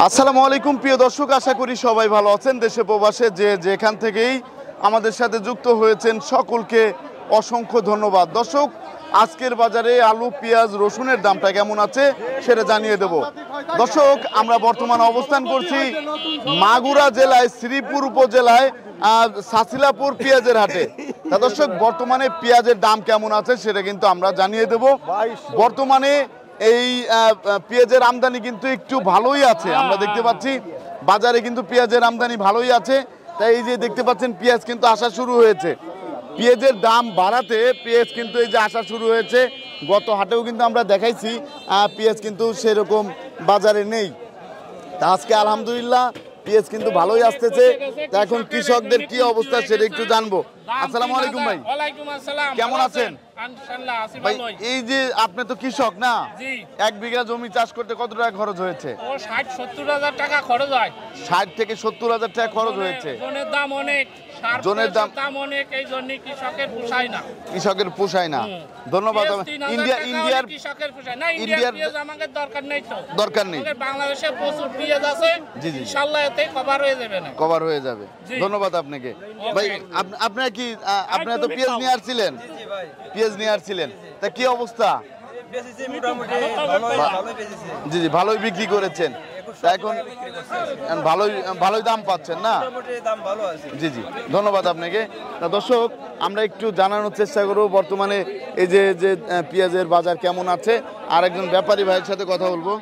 আসসালামু আলাইকুম প্রিয় দর্শক, আশা করি সবাই ভালো আছেন। দেশে প্রবাসে যে যেখান থেকেই আমাদের সাথে যুক্ত হয়েছেন সকলকে অসংখ্য ধন্যবাদ। দর্শক, আজকের বাজারে আলু, পেঁয়াজ, রসুনের দামটা কেমন আছে সেটা জানিয়ে দেব। দর্শক, আমরা বর্তমানে অবস্থান করছি মাগুরা জেলায় শ্রীপুর উপজেলায় সাসিলাপুর পেঁয়াজের হাটে। তা দর্শক, বর্তমানে পেঁয়াজের দাম কেমন আছে সেটা কিন্তু আমরা জানিয়ে দেব। বর্তমানে এই পেঁয়াজের আমদানি কিন্তু একটু ভালোই আছে, আমরা দেখতে পাচ্ছি বাজারে কিন্তু পেঁয়াজের আমদানি ভালোই আছে। তাই এই যে দেখতে পাচ্ছেন পেঁয়াজ কিন্তু আসা শুরু হয়েছে, পেঁয়াজের দাম বাড়াতে পেঁয়াজ কিন্তু এই যে আসা শুরু হয়েছে। গত হাটেও কিন্তু আমরা দেখাইছি পেঁয়াজ কিন্তু সেরকম বাজারে নেই। তা আজকে আলহামদুলিল্লাহ পেঁয়াজ কিন্তু ভালোই আসতেছে। তা এখন কৃষকদের কি অবস্থা সেটা একটু জানবো। আসসালামু আলাইকুম ভাই। ওয়ালাইকুম আসসালাম। কেমন আছেন? ইনশাআল্লাহ আছি ভাই, ভালোই। এই যে আপনি তো কৃষক না? জি। 1 বিঘা জমি চাষ করতে কত টাকা খরচ হয়েছে? ও 60-70 হাজার টাকা খরচ হয়। 60 থেকে 70 হাজার টাকা খরচ হয়েছে। জনের দাম অনেক, জনের দাম অনেক, এই জন্য কৃষকের পোষায় না। কৃষকের পোষায় না। ধন্যবাদ। ইন্ডিয়ার কৃষকের পোষায় না। ইন্ডিয়ার পেঁয়াজ আমাদের দরকার নেই তো। দরকার নেই। বাংলাদেশে প্রচুর পেঁয়াজ আছে। জি জি, ইনশাআল্লাহ এতে কভার হয়ে যাবে না। কভার হয়ে যাবে। ধন্যবাদ আপনাকে ভাই। আপনারা কি আপনারা তো পেঁয়াজ নিয়ে আসছিলেন? পেঁয়াজ নিয়ে আসছিলেন, তা কি অবস্থা? জি জি, ভালোই বিক্রি করেছেন। তা এখন ভালোই দাম পাচ্ছেন না? জি জি, ধন্যবাদ আপনাকে। তা দর্শক, আমরা একটু জানানোর চেষ্টা করব বর্তমানে এই যে পেঁয়াজের বাজার কেমন আছে। আর একজন ব্যাপারী ভাইয়ের সাথে কথা বলবো।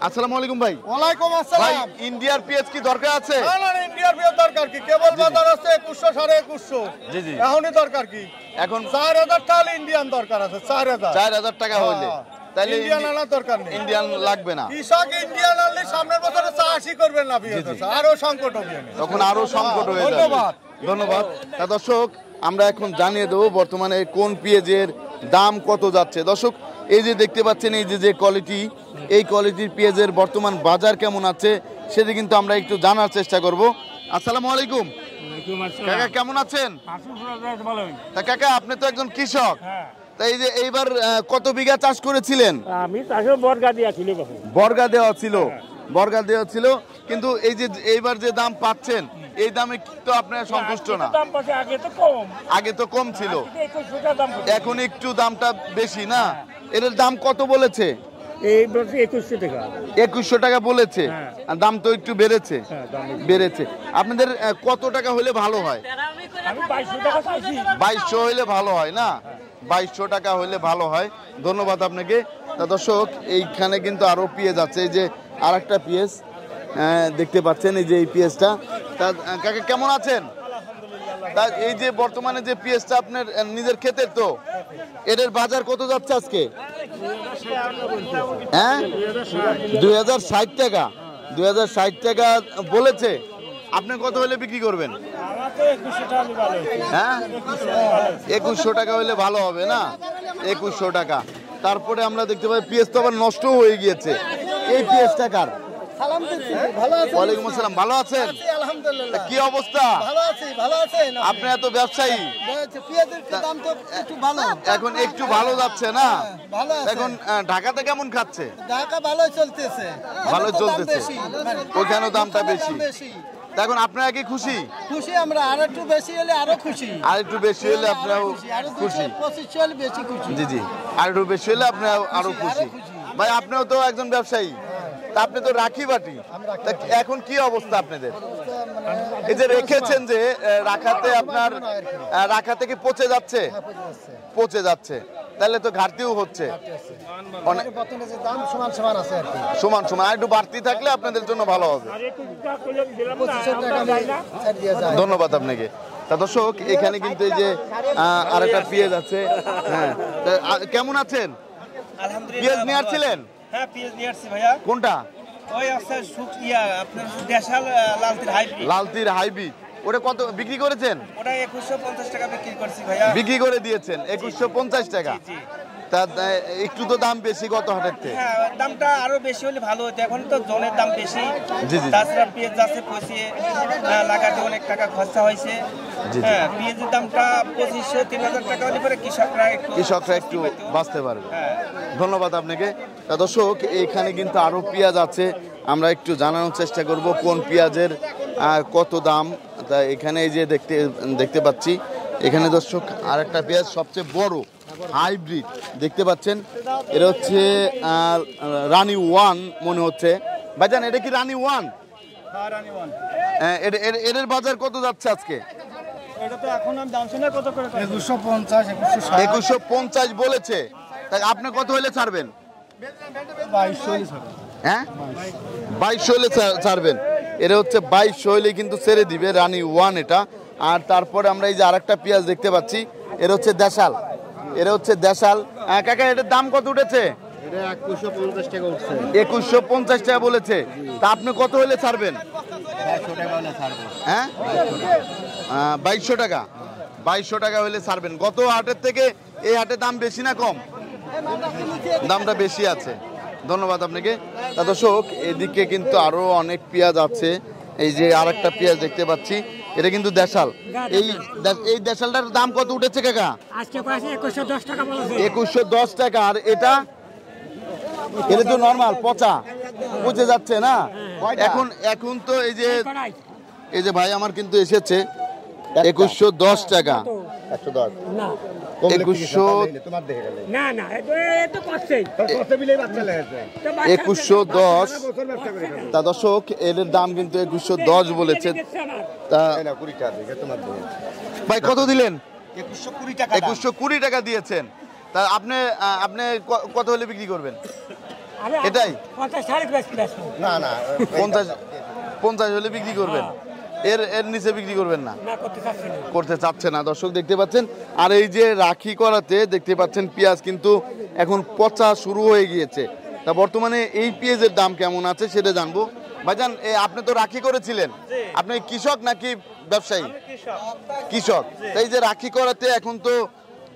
আসসালামু আলাইকুম ভাই। ওয়ালাইকুম আসসালাম। ভাই, ইন্ডিয়ার পেঁয়াজ কি দরকার আছে? না না, ইন্ডিয়ার পেঁয়াজ দরকার কি? কেবল বাজার আছে 2100 2150। জি জি, এখনই দরকার কি? এখন 4000 টাকা ইন্ডিয়ান দরকার আছে। 4000 টাকা হইলে তাহলে ইন্ডিয়ান আনার দরকার নেই। ইন্ডিয়ান লাগবে না। কৃষক ইন্ডিয়ান আনলে সামনের বছরে চাষই করবেন না, পেঁয়াজ আরো সংকট হবে, তখন আরো সংকট হয়ে যাবে। ধন্যবাদ। ধন্যবাদ। তা দর্শক, আমরা এখন জানিয়ে দেবো বর্তমানে কোন পেঁয়াজের দাম কত যাচ্ছে। দর্শক, এই যে দেখতে পাচ্ছেন এই যে কোয়ালিটি, এই কোয়ালিটির পেঁয়াজের বর্তমান বাজার কেমন আছে সেটা কিন্তু আমরা একটু জানার চেষ্টা করব। আসসালামু আলাইকুম কাকা, কেমন আছেন? তা কাকা, আপনি তো একজন কৃষক। তা এই যে এইবার কত বিঘা চাষ করেছিলেন? আমি চাষে বর্গা দেওয়া ছিল। বর্গা দেওয়া ছিল, বর্গা দেওয়া ছিল, কিন্তু এই যে এইবার যে দাম পাচ্ছেন এই দামে তো আপনারা সন্তুষ্ট না? আগে তো কম ছিল, এখন একটু দামটা বেশি না? এর দাম কত বলেছে? এই বছর 2100 টাকা। 2100 টাকা বলেছে, আর দাম তো একটু বেড়েছে। বেড়েছে। আপনাদের কত টাকা হলে ভালো হয়? আমি 2200 টাকা চাইছি। 2200 হলে ভালো হয় না? 2200 টাকা হলে ভালো হয়। ধন্যবাদ আপনাকে। তা দর্শক, এইখানে কিন্তু আরো পেঁয়াজ আছে। এই যে আর একটা পেঁয়াজ দেখতে পাচ্ছেন, এই যে এই পেঁয়াজটা। তা কাকা, কেমন আছেন? তা এই যে বর্তমানে যে পেঁয়াজটা আপনার নিজের ক্ষেতের, তো এটার বাজার কত যাচ্ছে আজকে? হ্যাঁ, 2060 টাকা। 2060 টাকা বলেছে। আপনি কত হলে বিক্রি করবেন? হ্যাঁ, 2100 টাকা হলে ভালো হবে না? 2100 টাকা। তারপরে আমরা দেখতে পাই পেঁয়াজ তো আবার নষ্ট হয়ে গিয়েছে। এই পেঁয়াজ টাকার ওয়ালাইকুম আসসালাম, ভালো আছেন? কি অবস্থা? আপনি এত ব্যবসায়ী, এখন একটু ভালো যাচ্ছে না? এখন ঢাকাতে কেমন খাচ্ছে? ঢাকা ভালো চলতেছে, ভালো চলতেছে, ওখানে দামটা বেশি। এখন আপনারা কি খুশি? খুশি আমরা, আর একটু বেশি হলে আরো খুশি। আর একটু বেশি হলে আপনারাও খুশি? 2500 হলে বেশি খুশি। জি জি, আর একটু বেশি হলে আপনারা আরো খুশি। ভাই, আপনিও তো একজন ব্যবসায়ী, তা আপনি তো রাখি বাটি, তা এখন কি অবস্থা আপনাদের? এই যে রেখেছেন যে রাখাতে, আপনার রাখাতে কি পচে যাচ্ছে? পচে যাচ্ছে, তাহলে তো ঘাটতিও হচ্ছে। সমান সমান, আর একটু বাড়তি থাকলে আপনাদের জন্য ভালো হবে। ধন্যবাদ আপনাকে। তা দর্শক, এখানে কিন্তু এই যে আরেকটা পেঁয়াজ আছে। হ্যাঁ, কেমন আছেন? পেঁয়াজ নিয়ে আসছিলেন? হ্যাঁ, পেঁয়াজ নিয়ে আসছি ভাইয়া। কোনটা? ওই আছে আপনার দেশাল লালতির হাইব্রিড। লালতির হাইব্রিড, ওটা কত বিক্রি করেছেন? ওটা 2150 টাকা বিক্রি করছি ভাইয়া। বিক্রি করে দিয়েছেন 2150 টাকা। তা একটু তো দাম বেশি গত হাটের থেকে। হ্যাঁ, দামটা আরো বেশি হলে ভালো হতো, এখন তো জনের দাম বেশি। জি জি, তাছাড়া পেঁয়াজ যাচ্ছে পচিয়ে লাগাতে অনেক টাকা খরচা হয়েছে। হ্যাঁ, পেঁয়াজের দামটা 2500-3000 টাকা হলে পরে কৃষকরা একটু বাঁচতে পারবে। ধন্যবাদ আপনাকে। তা দর্শক, এখানে কিন্তু আরো পেঁয়াজ আছে। আমরা একটু জানানোর চেষ্টা করব কোন পেঁয়াজের কত দাম। তা এখানে এই যে দেখতে পাচ্ছি এখানে দর্শক আরেকটা পেঁয়াজ সবচেয়ে বড় হাইব্রিড দেখতে পাচ্ছেন, এটা হচ্ছে রানি ওয়ান মনে হচ্ছে। ভাইজান এটা কি রানি ওয়ান? এর বাজার কত যাচ্ছে আজকে? 2150 বলেছে, তাই আপনি কত হলে ছাড়বেন? 2200 হ্যাঁ 2200 হলে ছাড়বেন। এটা হচ্ছে 2200 হলে কিন্তু ছেড়ে দিবে রানি ওয়ান এটা। আর তারপরে আমরা এই যে আরেকটা পেঁয়াজ দেখতে পাচ্ছি, এটা হচ্ছে দেশাল। কাকা এটার দাম কত উঠেছে? 2150 টাকা উঠছে। 2150 টাকা বলেছে, তা আপনি কত হলে ছাড়বেন? 2200 টাকা হলে ছাড়বো। হ্যাঁ 2200 টাকা। 2200 টাকা হলে ছাড়বেন। গত হাটের থেকে এই হাটে দাম বেশি না কম? দামটা বেশি আছে। ধন্যবাদ আপনাকে। তা দর্শক এদিকে কিন্তু আরো অনেক পেঁয়াজ আছে। এই যে আরেকটা পেঁয়াজ দেখতে পাচ্ছি, এটা কিন্তু দেশাল। এই দেশালটার দাম কত উঠেছে কাকা? আজকে 2110 টাকা বলেছে। 2110 টাকা। আর এটা তো নরমাল পচা পচে যাচ্ছে না এখন তো এই যে ভাই আমার কিন্তু এসেছে 2110 টাকা। 110 না 2110। তা দর্শক এর দাম কিন্তু 2110 বলেছে। তা ভাই কত দিলেন? 2120 টাকা দিয়েছেন। তা আপনি কত হলে বিক্রি করবেন? এটাই 50 হলে বিক্রি করবেন, এর নিচে বিক্রি করবেন না? করতে চাচ্ছে না। দর্শক দেখতে পাচ্ছেন। আর এই যে রাখি করাতে দেখতে পাচ্ছেন পেঁয়াজ কিন্তু এখন পচা শুরু হয়ে গিয়েছে। তা বর্তমানে এই পেঁয়াজের দাম কেমন আছে সেটা জানবো। ভাইজান আপনি তো রাখি করেছিলেন, আপনি কৃষক নাকি ব্যবসায়ী? কৃষক। এই যে রাখি করাতে এখন তো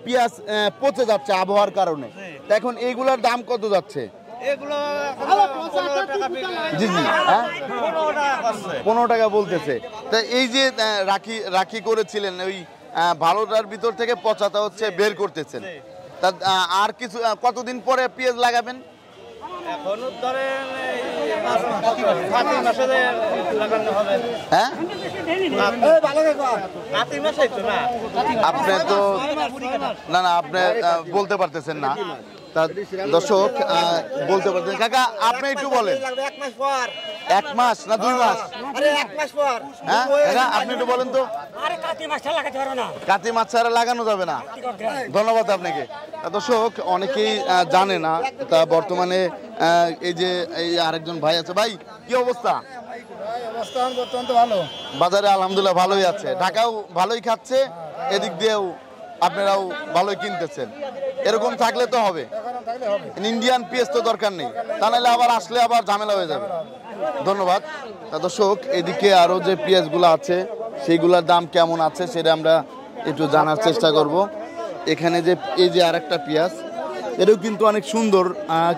পেঁয়াজ পচে যাচ্ছে আবহাওয়ার কারণে, তা এখন এইগুলোর দাম কত যাচ্ছে? জি জি 15 টাকা বলতেছে। তা এই যে রাখি করেছিলেন ওই ভালোটার ভিতর থেকে পচাটা হচ্ছে বের করতেছেন, তা আর কিছু কতদিন পরে পেঁয়াজ লাগাবেন? হ্যাঁ আপনি তো না আপনি বলতে পারতেছেন না। দর্শক বলতে পারছেন। কাকা আপনি একটু বলেন 1 মাস না 2 মাস? হ্যাঁ আপনি একটু বলেন তো। কাতি মাছ ছাড়া লাগানো যাবে না? ধন্যবাদ আপনাকে। দর্শক অনেকেই জানে না, তা বর্তমানে এই যে এই আরেকজন ভাই আছে। ভাই কি অবস্থা? বর্তমান তো ভালো, বাজারে আলহামদুলিল্লাহ ভালোই আছে, ঢাকাও ভালোই খাচ্ছে, এদিক দিয়েও আপনারাও ভালোই কিনতেছেন। এরকম থাকলে তো হবে। ইন্ডিয়ান পেঁয়াজ তো দরকার নেই, তা নাহলে আবার আসলে আবার ঝামেলা হয়ে যাবে। ধন্যবাদ। দর্শক এদিকে আরো যে পেঁয়াজগুলো আছে সেইগুলোর দাম কেমন আছে সেটা আমরা একটু জানার চেষ্টা করব। এখানে যে এই যে আরেকটা পেঁয়াজ, এটাও কিন্তু অনেক সুন্দর,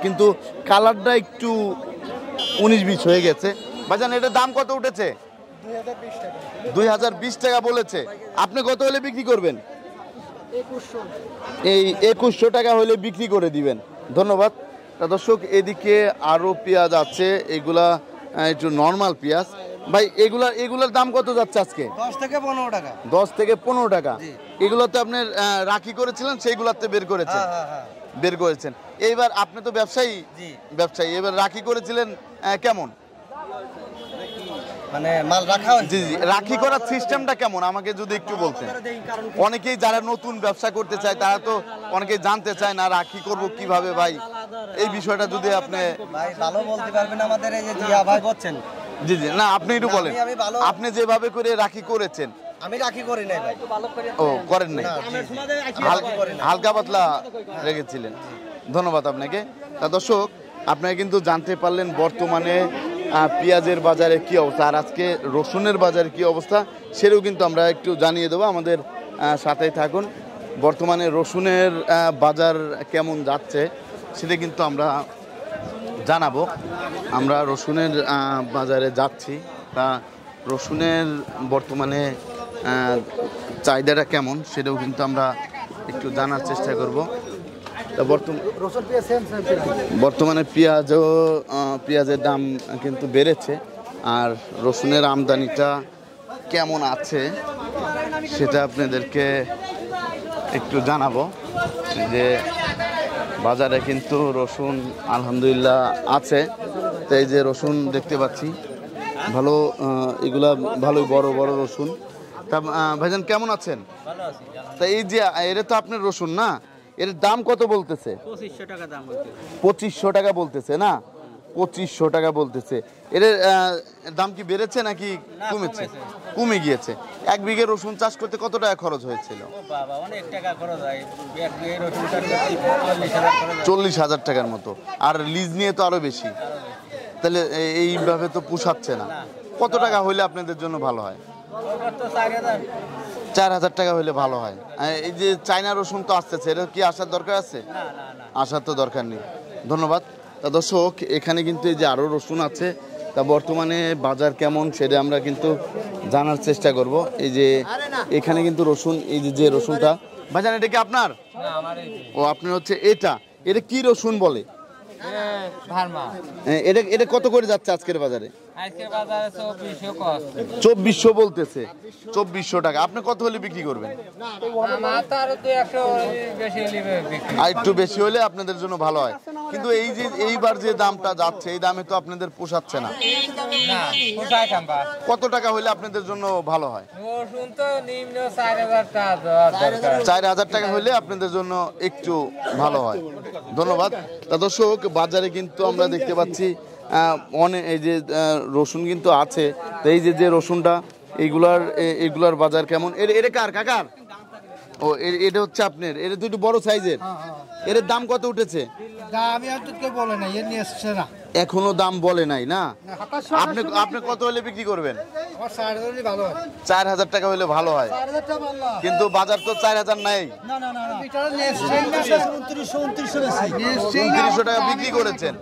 কিন্তু কালারটা একটু 19-20 হয়ে গেছে। ভাইজান এটার দাম কত উঠেছে? 2020 টাকা বলেছে। আপনি কত হলে বিক্রি করবেন? এই 2100 টাকা হলে বিক্রি করে দিবেন। ধন্যবাদ। দর্শক এদিকে আরো পেঁয়াজ আছে, এগুলা একটু নর্মাল পেঁয়াজ। ভাই এগুলার দাম কত যাচ্ছে আজকে? 10 থেকে 15 টাকা। 10 থেকে 15 টাকা। এগুলোতে আপনি রাখি করেছিলেন, সেইগুলাতে বের করেছেন? বের করেছেন। এইবার আপনি তো ব্যবসায়ী, এবার রাখি করেছিলেন কেমন? মানে মাল রাখা হয়। জি জি রাখি করার সিস্টেমটা কেমন আমাকে যদি একটু বলতেন। অনেকেই যারা নতুন ব্যবসা করতে চায় তারা তো অনেকেই জানতে চায় না রাখি করব কিভাবে। ভাই এই বিষয়টা যদি আপনি ভাই ভালো বলতে পারবেন আমাদের এই যে জিয়া ভাই বলছেন। জি জি না আপনি একটু বলেন, আপনি যেভাবে করে রাখি করেছেন। আমি রাখি করি নাই ভাই। ও করেন নাই, হালকা পাতলা রেখেছিলেন। ধন্যবাদ আপনাকে। তা দর্শক আপনারা কিন্তু জানতে পারলেন বর্তমানে পেঁয়াজের বাজারে কি অবস্থা, আর আজকে রসুনের বাজারে কি অবস্থা সেটাও কিন্তু আমরা একটু জানিয়ে দেবো। আমাদের সাথেই থাকুন। বর্তমানে রসুনের বাজার কেমন যাচ্ছে সেটা কিন্তু আমরা জানাবো। আমরা রসুনের বাজারে যাচ্ছি, তা রসুনের বর্তমানে চাহিদাটা কেমন সেটাও কিন্তু আমরা একটু জানার চেষ্টা করব। তা বর্তমানে পেঁয়াজের দাম কিন্তু বেড়েছে, আর রসুনের আমদানিটা কেমন আছে সেটা আপনাদেরকে একটু জানাবো। যে বাজারে কিন্তু রসুন আলহামদুলিল্লাহ আছে। তো এই যে রসুন দেখতে পাচ্ছি ভালো, এগুলা ভালোই বড় বড় রসুন। তা ভাইজান কেমন আছেন? তা এই যে এটা তো আপনার রসুন না, এর দাম কত বলতেছে? 2500 টাকা দাম বলতে। 2500 টাকা বলতেছে না? 2500 টাকা বলতেছে। এর দাম কি বেড়েছে নাকি কমেছে? কমে গিয়েছে। 1 বিঘে রসুন চাষ করতে কত টাকা খরচ হয়েছিল? বাবা অনেক টাকা খরচ হয়, 1 বিঘে রসুন চাষ করতে 40,000 খরচ হয়। 40,000 টাকার মতো। আর লিজ নিয়ে তো আরো বেশি। তাহলে এইভাবে তো পোষাচ্ছে না। কত টাকা হইলে আপনাদের জন্য ভালো হয়? 4,000 টাকা হইলে ভালো হয়। এই যে চায়না রসুন তো আসতেছে, এটা কি আসার দরকার আছে? আসার তো দরকার নেই। ধন্যবাদ। তা দর্শক, এখানে কিন্তু এই যে আরো রসুন আছে। তা বর্তমানে বাজার কেমন সেটা আমরা কিন্তু জানার চেষ্টা করব। এই যে এখানে কিন্তু রসুন, এই যে রসুনটা ভাইজান, এটা কি আপনার? ও আপনার হচ্ছে এটা কি রসুন বলে? এটা কত করে যাচ্ছে আজকের বাজারে? 2400 বলতেছে। 2400 টাকা। আপনি কত হলে বিক্রি করবেন? আর একটু বেশি হলে আপনাদের জন্য ভালো হয়। কিন্তু এই যে এইবার যে দামটা যাচ্ছে, এই দামে তো আপনাদের পোষাচ্ছে না। কত টাকা হলে আপনাদের জন্য ভালো হয়? 4,000 টাকা হলে আপনাদের জন্য একটু ভালো হয়। ধন্যবাদ। তা দর্শক, বাজারে কিন্তু আমরা দেখতে পাচ্ছি অনেক এই যে রসুন কিন্তু আছে। তো এই যে রসুনটা, এইগুলার বাজার কেমন? এটা কার কাকার? ও এটা হচ্ছে আপনার। এটা তো একটু বড় সাইজের। এর দাম কত উঠেছে? এখনো দাম বলে নাই না? আপনি কত হলে বিক্রি করবেন? 4,000 টাকা হলে ভালো হয়। কিন্তু বাজার তো 4,000 নাই। 2900 টাকা বিক্রি করেছেন।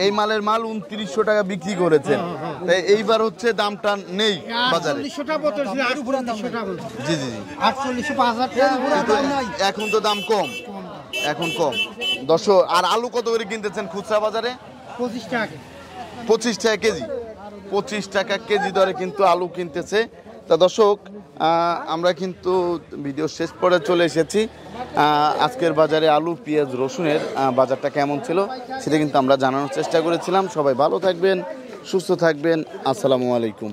এই মালের মাল 2900 টাকা বিক্রি করেছেন। তাই এইবার হচ্ছে দামটা নেই বাজারে। জি জি জি। এখন তো দাম কম, এখন কম। দর্শক, আর আলু কত করে কিনতেছেন খুচরা বাজারে? 25 টাকা। 25 টাকা কেজি। 25 টাকা কেজি দরে কিন্তু আলু কিনতেছে। তা দর্শক, আমরা কিন্তু ভিডিও শেষ পরে চলে এসেছি। আজকের বাজারে আলু, পেঁয়াজ, রসুনের বাজারটা কেমন ছিল সেটা কিন্তু আমরা জানানোর চেষ্টা করেছিলাম। সবাই ভালো থাকবেন, সুস্থ থাকবেন। আসসালামু আলাইকুম।